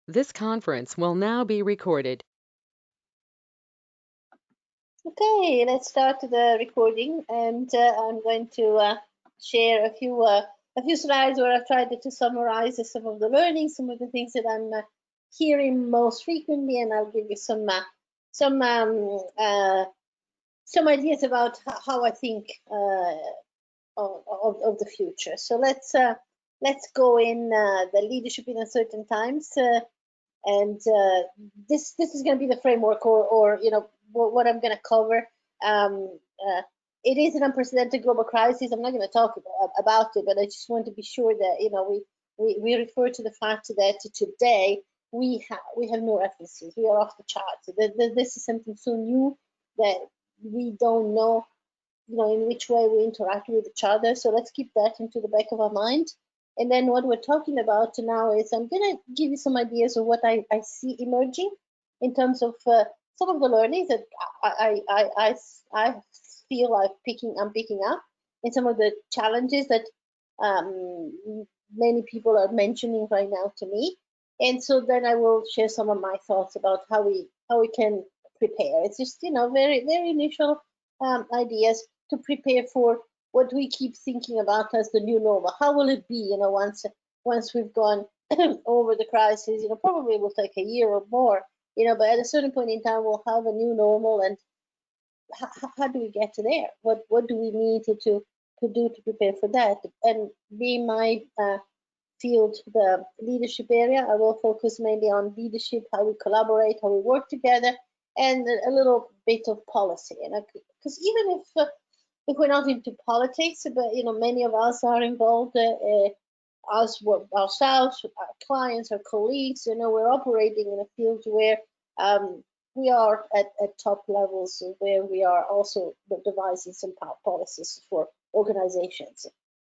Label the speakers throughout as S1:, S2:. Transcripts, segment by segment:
S1: This conference will now be recorded.
S2: Okay, let's start the recording, and I'm going to share a few slides where I've tried to summarize some of the learning, some of the things that I'm hearing most frequently, and I'll give you some ideas about how I think of the future. So let's go in the leadership in uncertain times. And this is going to be the framework, or what I'm going to cover. It is an unprecedented global crisis. I'm not going to talk about it, but I just want to be sure that we refer to the fact that today we have no references. We are off the charts. This is something so new that we don't know, in which way we interact with each other. So let's keep that into the back of our mind. And then what we're talking about now is I'm going to give you some ideas of what I see emerging in terms of some of the learnings that I feel I'm picking up, and some of the challenges that many people are mentioning right now to me. And so then I will share some of my thoughts about how we can prepare. It's just very very initial ideas to prepare for what we keep thinking about as the new normal. How will it be, once we've gone over the crisis? Probably it will take a year or more, but at a certain point in time, we'll have a new normal. And how do we get to there? What do we need to do to prepare for that? And being my field, the leadership area, I will focus mainly on leadership, how we collaborate, how we work together, and a little bit of policy. And because even if we're not into politics, but many of us are involved, us ourselves, our clients, our colleagues. We're operating in a field where we are at top levels, where we are also devising some policies for organizations.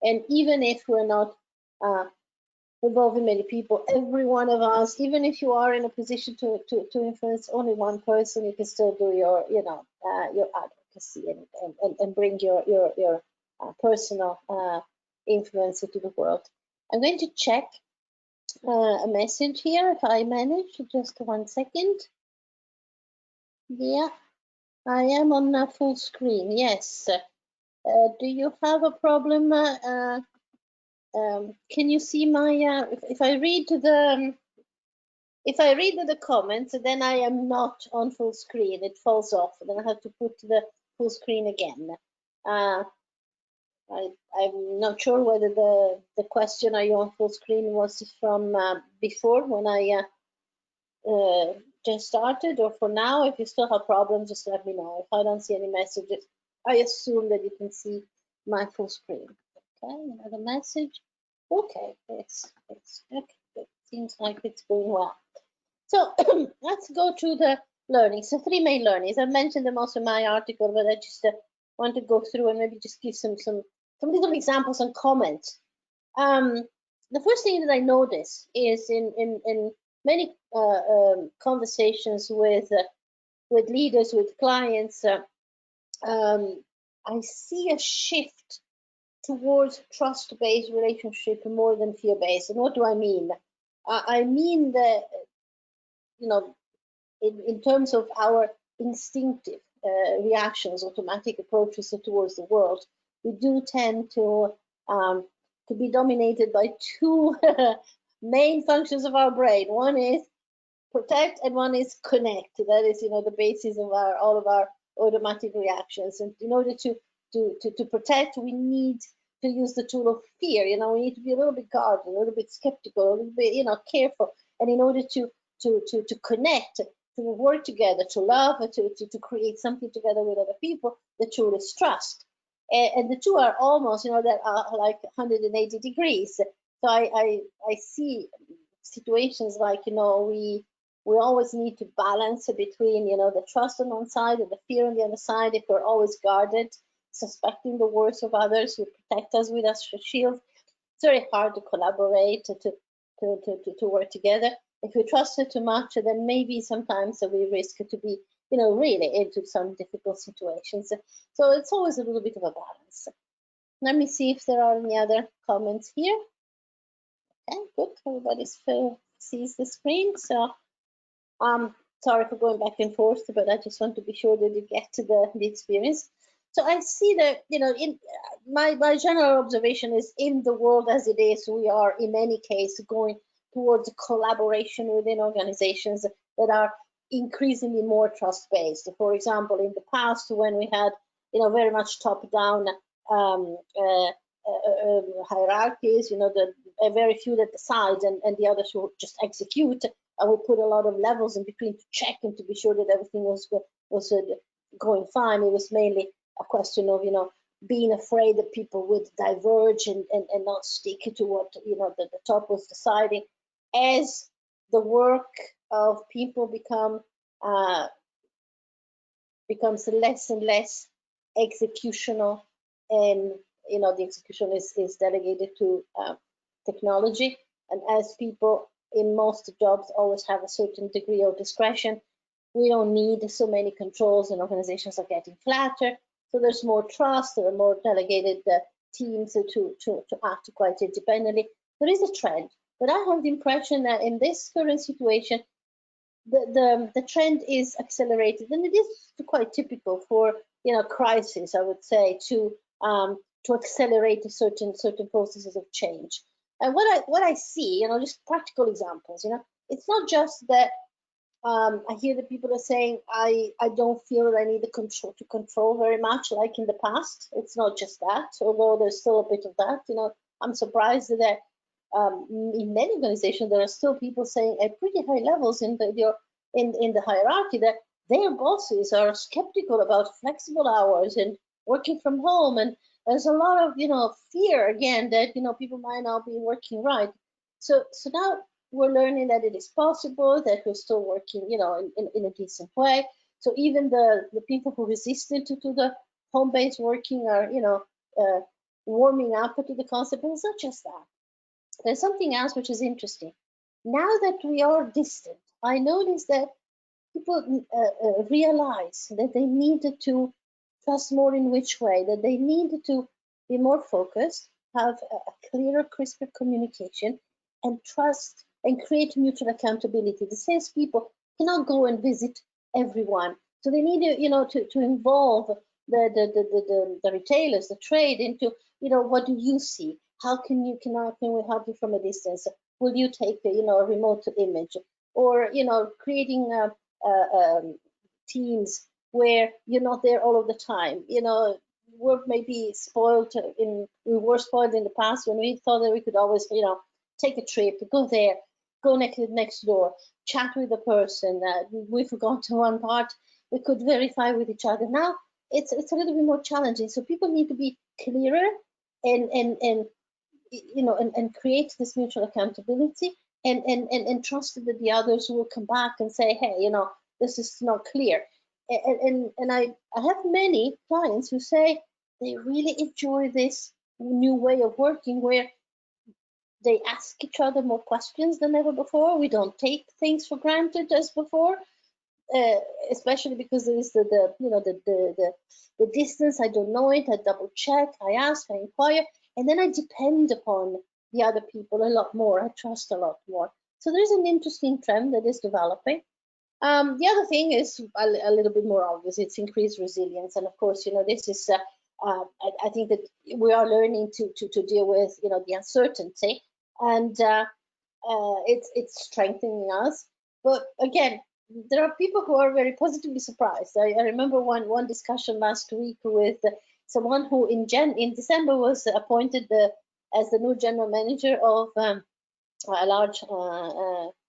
S2: And even if we're not involving many people, every one of us, even if you are in a position to influence only one person, you can still do your advocacy and bring your personal influence into the world. I'm going to check a message here if I manage. Just 1 second. Yeah, I am on full screen. Yes. Do you have a problem? Can you see my? If I read the comments, then I am not on full screen. It falls off. Then I have to put the full screen again. I'm not sure whether the question "Are you on full screen" was from before when I just started, or for now. If you still have problems, just let me know. If I don't see any messages, I assume that you can see my full screen. Okay, another message. Okay, it's okay. It seems like it's going well. So let's go to the learning. So 3 main learnings. I mentioned them also in my article, but I just want to go through and maybe just give some little examples and comments. The first thing that I notice is in many conversations with leaders, with clients, I see a shift towards trust-based relationship more than fear-based. And what do I mean? I mean that, in terms of our instinctive reactions, automatic approaches towards the world, we do tend to be dominated by 2 main functions of our brain. One is protect, and one is connect. That is, the basis of all of our automatic reactions. And in order to protect, we need to use the tool of fear. We need to be a little bit guarded, a little bit skeptical, a little bit, careful. And in order to connect, to work together, to love, to create something together with other people, the tool is trust. And the two are almost, that are like 180 degrees. So I see situations like, we always need to balance between, the trust on one side and the fear on the other side. If we're always guarded, suspecting the worst of others who protect us with us shield, it's very hard to collaborate, to work together. If we trust it too much, then maybe sometimes we risk to be, really into some difficult situations. So it's always a little bit of a balance. Let me see if there are any other comments here. Okay, good. Everybody's sees the screen. So sorry for going back and forth, but I just want to be sure that you get to the experience. So I see that, you know, in my general observation is in the world as it is, we are in any case going towards collaboration within organizations that are increasingly more trust-based. For example, in the past, when we had, you know, very much top-down hierarchies, you know, the very few that decide and the others who just execute. I would put a lot of levels in between to check and to be sure that everything was going fine. It was mainly a question of, you know, being afraid that people would diverge and not stick to what, you know, the top was deciding. As the work of people becomes less and less executional, and, you know, the execution is delegated to technology, and as people in most jobs always have a certain degree of discretion, we don't need so many controls, and organizations are getting flatter. So there's more trust, there are more delegated teams to act quite independently. There is a trend, but I have the impression that in this current situation, the trend is accelerated, and it is quite typical for, you know, crisis, I would say, to accelerate certain processes of change. And what I see, you know, just practical examples, you know, it's not just that I hear that people are saying, I don't feel that I need to control very much like in the past. It's not just that, although there's still a bit of that. You know, I'm surprised that in many organizations there are still people saying at pretty high levels in the hierarchy that their bosses are skeptical about flexible hours and working from home, and there's a lot of, you know, fear again that, you know, people might not be working right. So now we're learning that it is possible, that we're still working, you know, in a decent way. So even the people who resisted to the home-based working are, you know, warming up to the concept. But it's not just that. There's something else which is interesting. Now that we are distant, I noticed that people realize that they needed to trust more in which way, that they needed to be more focused, have a clearer, crisper communication, and trust and create mutual accountability. The salespeople cannot go and visit everyone, so they need to, you know, to involve the retailers, the trade into, you know, what do you see? How can we help you from a distance? Will you take you know, a remote image, or, you know, creating teams where you're not there all of the time. You know, we're maybe spoiled we were spoiled in the past when we thought that we could always, you know, take a trip, go there, go next door, chat with the person. We forgot one part, we could verify with each other. Now it's a little bit more challenging. So people need to be clearer and you know, and create this mutual accountability, and trust that the others will come back and say, hey, you know, this is not clear. And I have many clients who say they really enjoy this new way of working, where they ask each other more questions than ever before. We don't take things for granted as before, especially because there is the you know, the distance. I don't know it. I double check. I ask. I inquire, and then I depend upon the other people a lot more. I trust a lot more. So there is an interesting trend that is developing. The other thing is a little bit more obvious. It's increased resilience, and of course, you know, this is. I think that we are learning to deal with, you know, the uncertainty, and it's strengthening us. But again, there are people who are very positively surprised. I remember one discussion last week with someone who in December was appointed as the new general manager of a large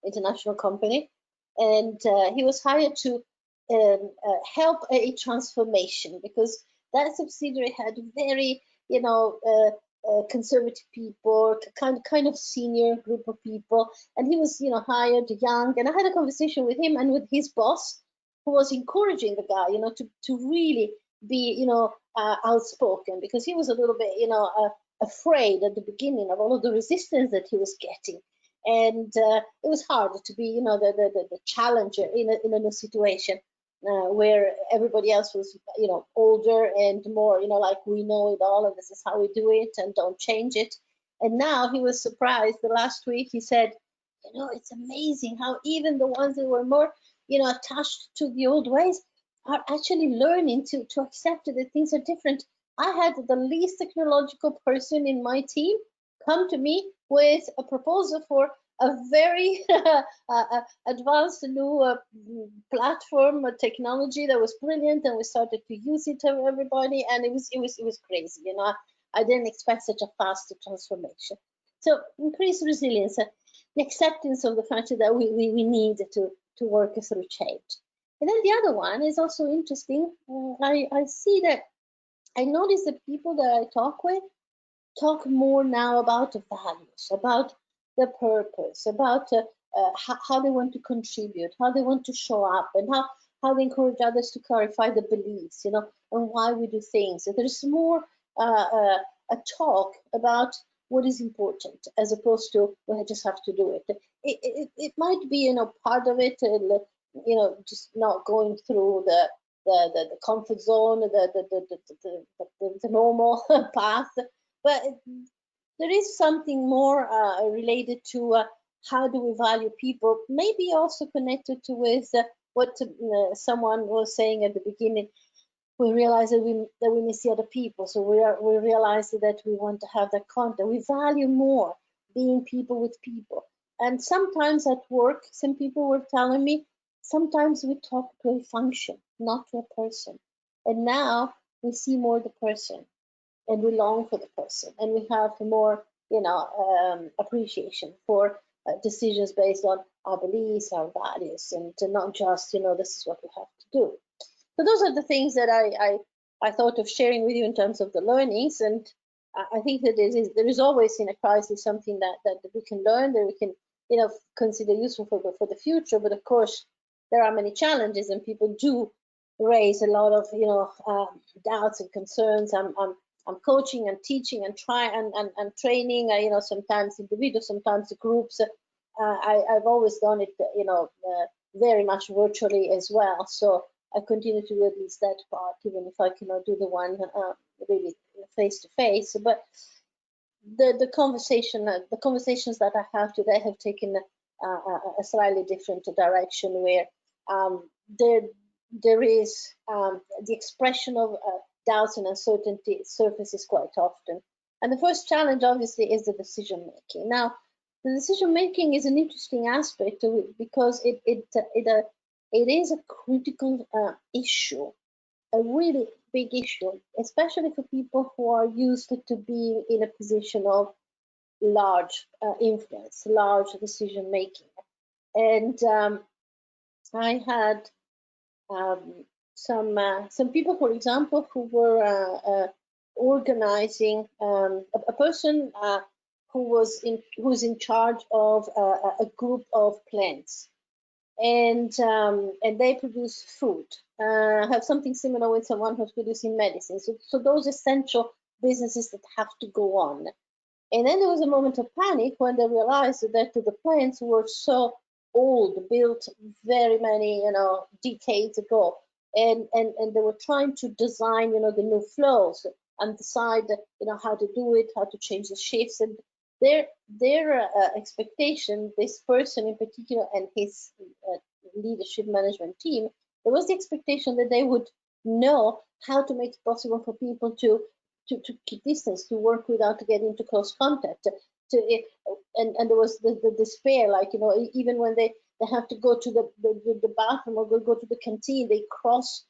S2: international company, and he was hired to help a transformation, because that subsidiary had very, you know, conservative people, kind of senior group of people, and he was, you know, hired young. And I had a conversation with him and with his boss, who was encouraging the guy, you know, to really be, you know, outspoken, because he was a little bit, you know, afraid at the beginning of all of the resistance that he was getting. And it was hard to be, you know, the challenger in a new situation where everybody else was, you know, older and more, you know, like, we know it all and this is how we do it and don't change it. And now he was surprised. The last week he said You know, it's amazing how even the ones that were more, you know, attached to the old ways are actually learning to accept that things are different. I had the least technological person in my team come to me with a proposal for a very advanced new platform technology that was brilliant, and we started to use it to everybody, and it was crazy. You know, I didn't expect such a fast transformation. So increased resilience, the acceptance of the fact that we need to work through change. And then the other one is also interesting. I see that I notice that people that I talk with talk more now about the values, about the purpose, about how they want to contribute, how they want to show up, and how they encourage others to clarify the beliefs, you know, and why we do things. So there's more a talk about what is important as opposed to, well, I just have to do it. It might be, you know, part of it, you know, just not going through the comfort zone, the normal path, but there is something more related to how do we value people, maybe also connected to with what someone was saying at the beginning. We realize that we miss the other people, so we realize that we want to have that contact. We value more being people with people. And sometimes at work, some people were telling me, sometimes we talk to a function, not to a person. And now we see more the person, and we long for the person, and we have more, you know, appreciation for decisions based on our beliefs, our values, and to not just, you know, this is what we have to do. So those are the things that I thought of sharing with you in terms of the learnings. And I think that there is always in a crisis something that we can learn, that we can, you know, consider useful for the future. But of course, there are many challenges, and people do raise a lot of, you know, doubts and concerns. I'm coaching and teaching and training, you know, sometimes individuals, sometimes groups. I've always done it, you know, very much virtually as well. So I continue to do at least that part, even if I cannot do the one really face to face. But the conversations that I have today have taken a slightly different direction, where there is the expression of doubts and uncertainty surfaces quite often. And the first challenge, obviously, is the decision making. Now, the decision making is an interesting aspect of it because it is a critical issue, a really big issue, especially for people who are used to being in a position of large influence, large decision making. And I had some people, for example, who were organizing a person who's in charge of a group of plants, and they produce food. Have something similar with someone who's producing medicine. So those essential businesses that have to go on. And then there was a moment of panic when they realized that the plants were so old, built very many, you know, decades ago, and they were trying to design, you know, the new flows and decide, you know, how to do it, how to change the shifts, and their expectation, this person in particular and his leadership management team, there was the expectation that they would know how to make it possible for people to keep distance, to work without getting into close contact. And there was the despair, like, you know, even when they have to go to the bathroom or go to the canteen, they cross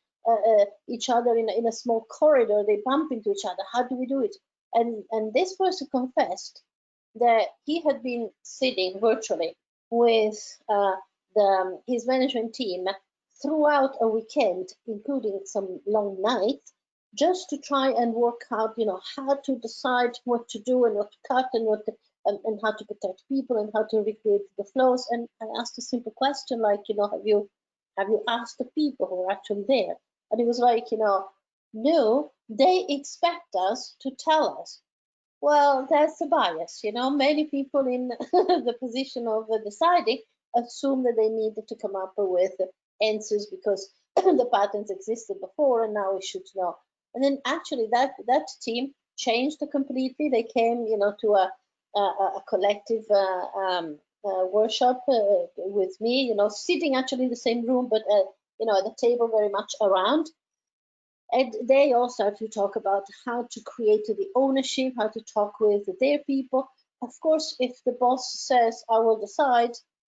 S2: each other in a small corridor, they bump into each other. How do we do it? And this person confessed that he had been sitting virtually with his management team throughout a weekend, including some long nights, just to try and work out, you know, how to decide what to do and what to cut and and how to protect people and how to recreate the flows. And I asked a simple question like, you know, have you asked the people who are actually there? And it was like, you know, no, they expect us to tell us. Well, that's a bias, you know. Many people in the position of deciding assume that they needed to come up with answers because the patterns existed before and now we should know. And then actually that team changed completely. They came, you know, to a collective workshop with me, sitting actually in the same room, but at the table very much around. And they all start to talk about how to create the ownership, how to talk with their people. Of course, if the boss says, I will decide,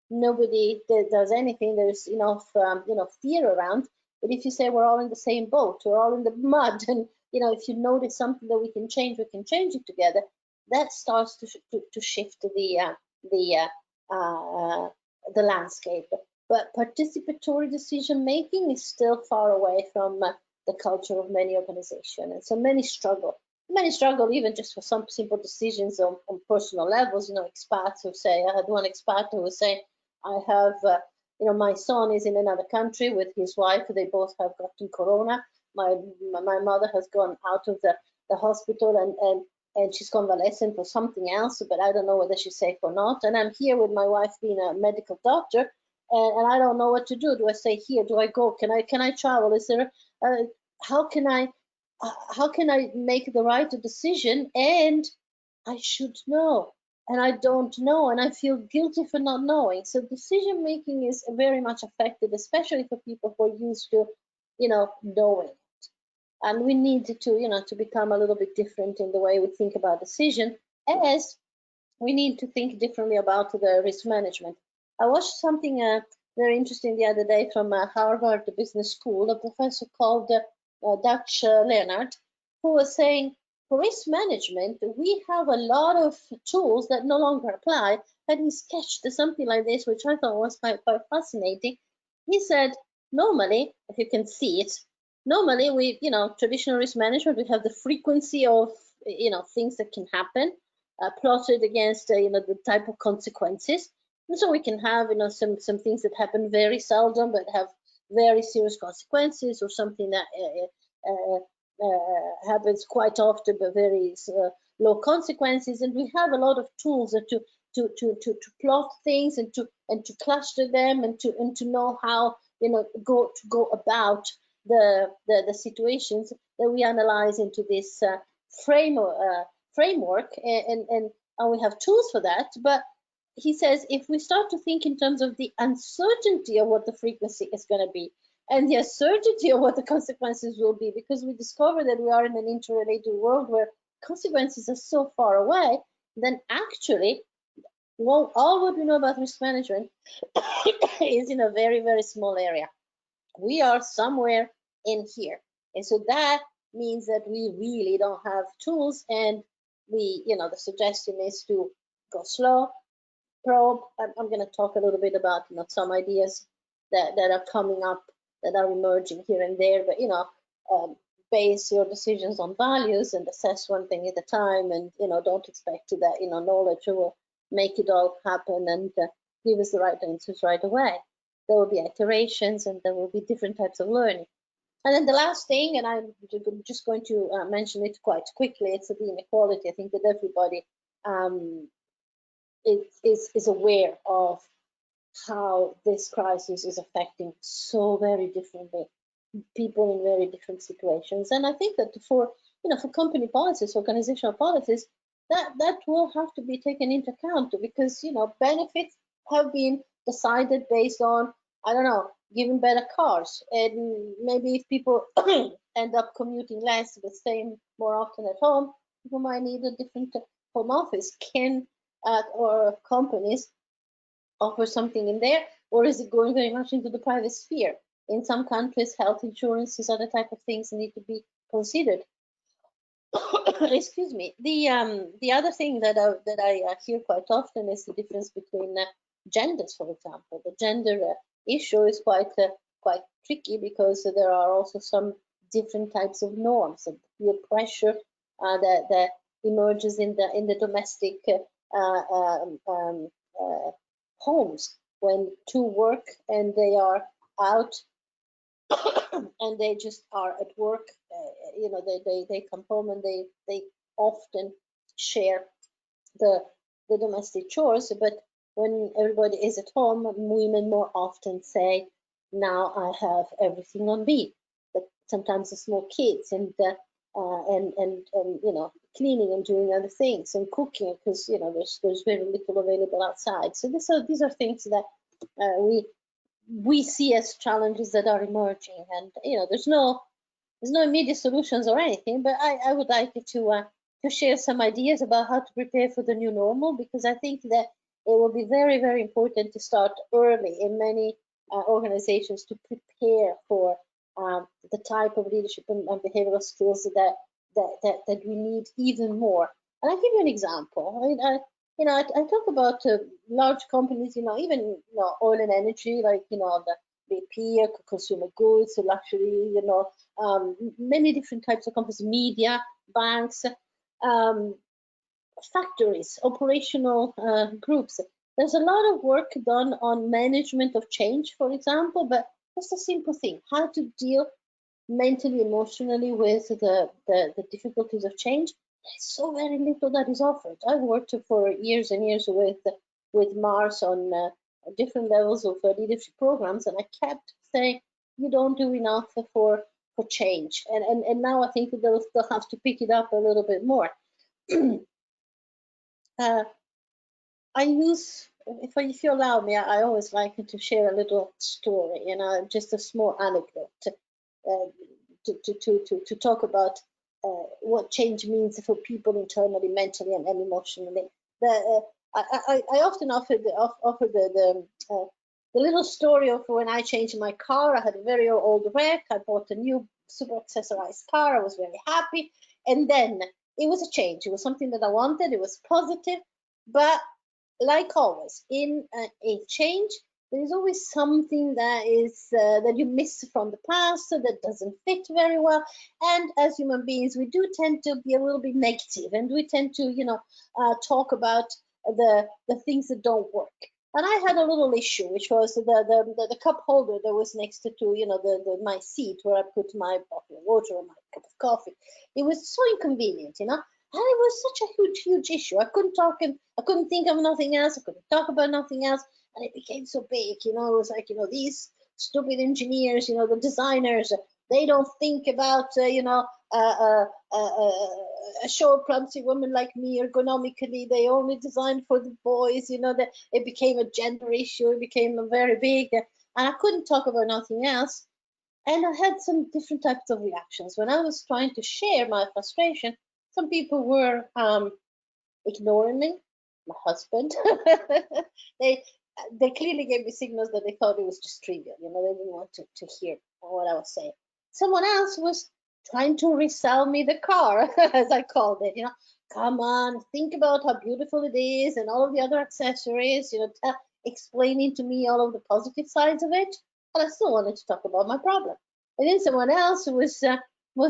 S2: nobody does anything. There's enough, fear around. But if you say we're all in the same boat, we're all in the mud, and if you notice something that we can change it together. That starts to shift the landscape. But participatory decision making is still far away from the culture of many organizations, and so many struggle. Many struggle even just for some simple decisions on personal levels. Expats who say, I had one expat who was saying, I have, my son is in another country with his wife. They both have gotten corona. My mother has gone out of the hospital and she's convalescent for something else, but I don't know whether she's safe or not. And I'm here with my wife being a medical doctor, and I don't know what to do. Do I stay here? Do I go? Can I travel? Is there how can I make the right decision? And I should know, and I don't know, and I feel guilty for not knowing. So decision making is very much affected, especially for people who are used to, knowing. And we need to become a little bit different in the way we think about decision, as we need to think differently about the risk management. I watched something very interesting the other day from Harvard Business School, a professor called Dutch Leonard, who was saying, for risk management, we have a lot of tools that no longer apply. And he sketched something like this, which I thought was quite fascinating. He said, normally, if you can see it, normally we, traditional risk management, we have the frequency of, things that can happen plotted against, the type of consequences. And so we can have, some things that happen very seldom but have very serious consequences, or something that happens quite often but very low consequences. And we have a lot of tools to plot things and to cluster them and to know how go about the situations that we analyze into this framework, and we have tools for that. But he says, if we start to think in terms of the uncertainty of what the frequency is going to be, and the uncertainty of what the consequences will be, because we discover that we are in an interrelated world where consequences are so far away, then actually, all what we know about risk management is in a very, very small area. We are somewhere in here. And so that means that we really don't have tools, and we, the suggestion is to go slow, probe. I'm going to talk a little bit about some ideas that are coming up, that are emerging here and there, but base your decisions on values and assess one thing at a time, and don't expect that knowledge will make it all happen and give us the right answers right away. There will be iterations, and there will be different types of learning. And then the last thing, and I'm just going to mention it quite quickly, it's the inequality. I think that everybody is aware of how this crisis is affecting so very differently people in very different situations. And I think that for company policies, organizational policies, that will have to be taken into account, because benefits have been decided based on, I don't know, giving better cars, and maybe if people end up commuting less but staying more often at home, people might need a different home office. Can or companies offer something in there, or is it going very much into the private sphere? In some countries, health insurances, other type of things need to be considered. Excuse me. The other thing that I hear quite often is the difference between genders, for example. The gender issue is quite tricky, because there are also some different types of norms and peer pressure that emerges in the domestic homes, when two work and they are out and they just are at work. They come home and they often share the domestic chores. But when everybody is at home, women more often say, now I have everything on me. But sometimes the small kids, and and cleaning and doing other things and cooking, because there's very little available outside. So these are things that we see as challenges that are emerging, and there's no immediate solutions or anything, but I would like to share some ideas about how to prepare for the new normal, because I think that it will be very, very important to start early in many organizations to prepare for the type of leadership and behavioral skills that we need even more. And I'll give you an example. I talk about large companies, even oil and energy, like the BP, consumer goods, luxury, many different types of companies, media, banks, factories, operational groups. There's a lot of work done on management of change, for example, but just a simple thing, how to deal mentally, emotionally with the difficulties of change. There's so very little that is offered. I've worked for years and years with Mars on different levels of leadership programs, and I kept saying, you don't do enough for change. And now I think that they'll have to pick it up a little bit more. I use, if you allow me, I always like to share a little story, just a small anecdote to talk about what change means for people internally, mentally, and emotionally. I often offer the little story of when I changed my car. I had a very old wreck. I bought a new super accessorized car. I was very happy, and then it was a change. It was something that I wanted. It was positive, but like always in a change, there is always something that is that you miss from the past, that doesn't fit very well. And as human beings, we do tend to be a little bit negative, and we tend to talk about the things that don't work. And I had a little issue, which was the cup holder that was next to my seat where I put my bottle of water or my cup of coffee. It was so inconvenient, and it was such a huge issue. I couldn't talk, and I couldn't think of nothing else. I couldn't talk about nothing else, and it became so big. It was like these stupid engineers, the designers. They don't think about a short, clumsy woman like me ergonomically. They only designed for the boys. That it became a gender issue. It became very big, and I couldn't talk about nothing else. And I had some different types of reactions when I was trying to share my frustration. Some people were ignoring me. My husband, they clearly gave me signals that they thought it was just trivial. They didn't want to hear what I was saying. Someone else was trying to resell me the car, as I called it. Come on, think about how beautiful it is and all of the other accessories. Explaining to me all of the positive sides of it, but I still wanted to talk about my problem. And then someone else was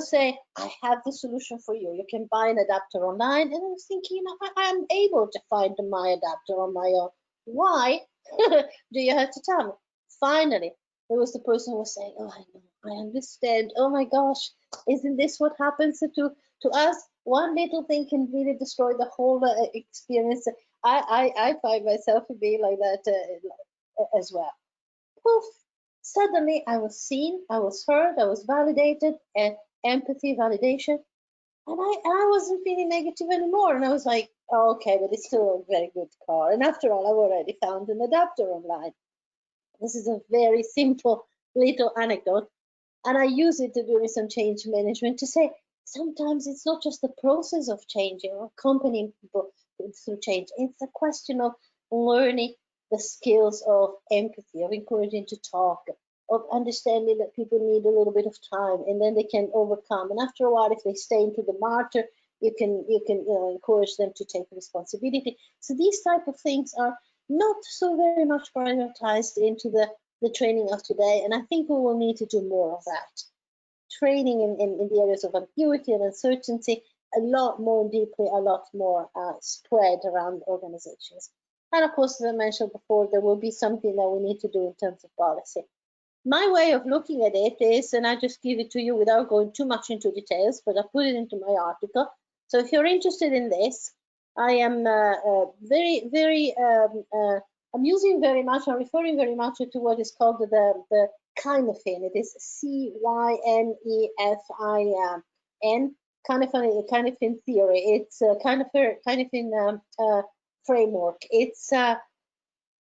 S2: say, I have the solution for you. You can buy an adapter online. And I was thinking, I'm able to find my adapter on my own. Why do you have to tell me? Finally, there was the person who was saying, oh, I know, I understand. Oh my gosh, isn't this what happens to us? One little thing can really destroy the whole experience. I find myself being like that as well. Poof, suddenly I was seen, I was heard, I was validated, and empathy, validation, and I wasn't feeling negative anymore. And I was like, oh, okay, but it's still a very good car. And after all, I've already found an adapter online. This is a very simple little anecdote, and I use it during some change management to say sometimes it's not just the process of changing or accompanying people through change. It's a question of learning the skills of empathy, of encouraging to talk, of understanding that people need a little bit of time, and then they can overcome. And after a while, if they stay into the martyr, you can encourage them to take responsibility. So these type of things are not so very much prioritized into the training of today, and I think we will need to do more of that. Training in the areas of ambiguity and uncertainty a lot more deeply, a lot more spread around organizations. And of course, as I mentioned before, there will be something that we need to do in terms of policy. My way of looking at it is, and I just give it to you without going too much into details, but I put it into my article. So if you're interested in this, I am I'm using very much, I'm referring very much to what is called the Cynefin. It is Cynefin, Cynefin theory. It's Cynefin framework. It's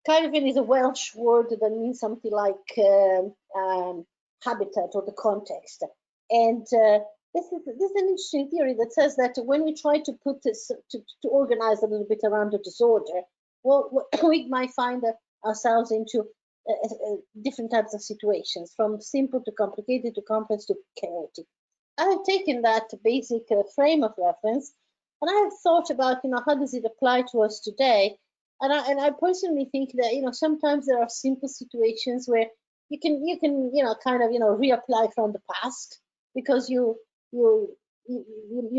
S2: Cynefin is a Welsh word that means something like habitat or the context. And this is an interesting theory that says that when we try to put this to organize a little bit around a disorder, well, we might find ourselves into different types of situations, from simple to complicated to complex to chaotic. I have taken that basic frame of reference, and I have thought about, how does it apply to us today? And I personally think that, sometimes there are simple situations where you can kind of reapply from the past, because you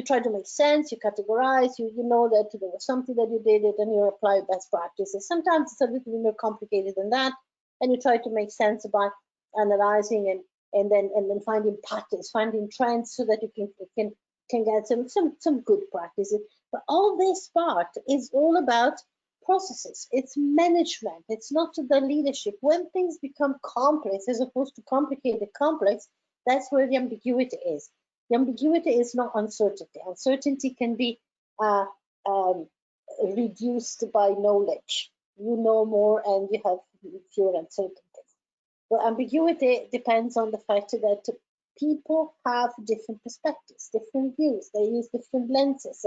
S2: try to make sense, you categorize, you know that there was something that you did it, and you apply best practices. Sometimes it's a little bit more complicated than that, and you try to make sense by analyzing and then finding patterns, finding trends, so that you can get some good practices. But all this part is all about processes. It's management. It's not the leadership. When things become complex as opposed to complicated complex, that's where the ambiguity is. The ambiguity is not uncertainty. Uncertainty can be reduced by knowledge. You know more and you have fewer uncertainties. Well, ambiguity depends on the fact that people have different perspectives, different views. They use different lenses.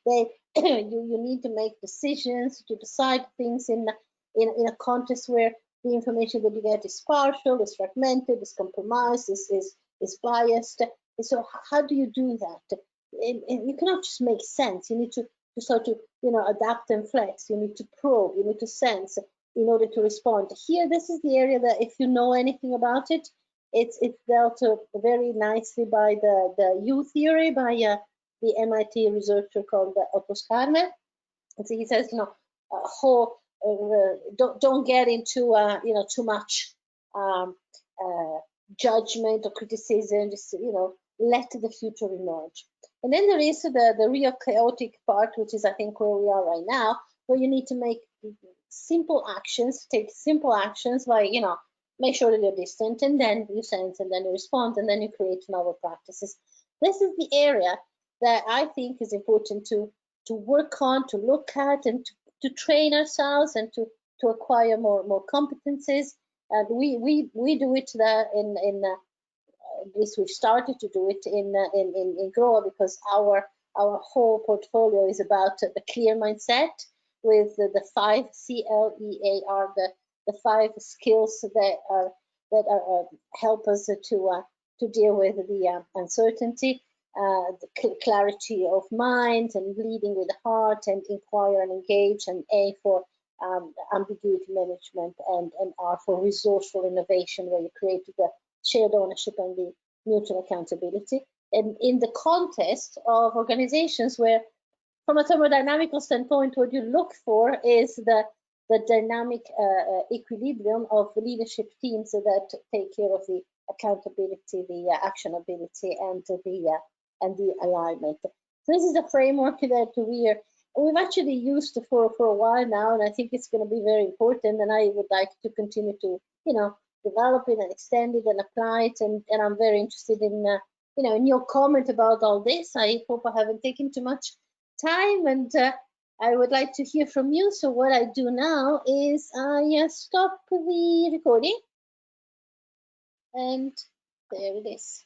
S2: You need to make decisions to decide things in a context where the information that you get is partial, is fragmented, is compromised, is biased. And so how do you do that? And you cannot just make sense. You need to start to adapt and flex. You need to probe. You need to sense in order to respond. Here, this is the area that, if you know anything about it, it's dealt very nicely by the U theory, by the MIT researcher called Otto Scharmer. And so he says, don't get into too much judgment or criticism. Just let the future emerge. And then there is the real chaotic part, which is, I think, where we are right now, where you need to make simple actions, take simple actions, like make sure that you're distant, and then you sense, and then you respond, and then you create novel practices. This is the area that I think is important to work on, to look at, and to train ourselves, and to acquire more competencies. And we do it at least we've started to do it in Grow, because our whole portfolio is about the clear mindset, with the 5 CLEAR, the 5 skills that help us to deal with the uncertainty, the clarity of mind, and leading with the heart, and inquire and engage, and A for ambiguity management, and R for resourceful innovation, where you create the shared ownership and the mutual accountability. And in the context of organizations where, from a thermodynamical standpoint, what you look for is the dynamic equilibrium of leadership teams that take care of the accountability, the actionability, and the alignment. So this is a framework that we've actually used for a while now, and I think it's going to be very important. And I would like to continue to develop it and extend it and apply it. And I'm very interested in in your comment about all this. I hope I haven't taken too much time, and I would like to hear from you. So what I do now is I stop the recording, and there it is.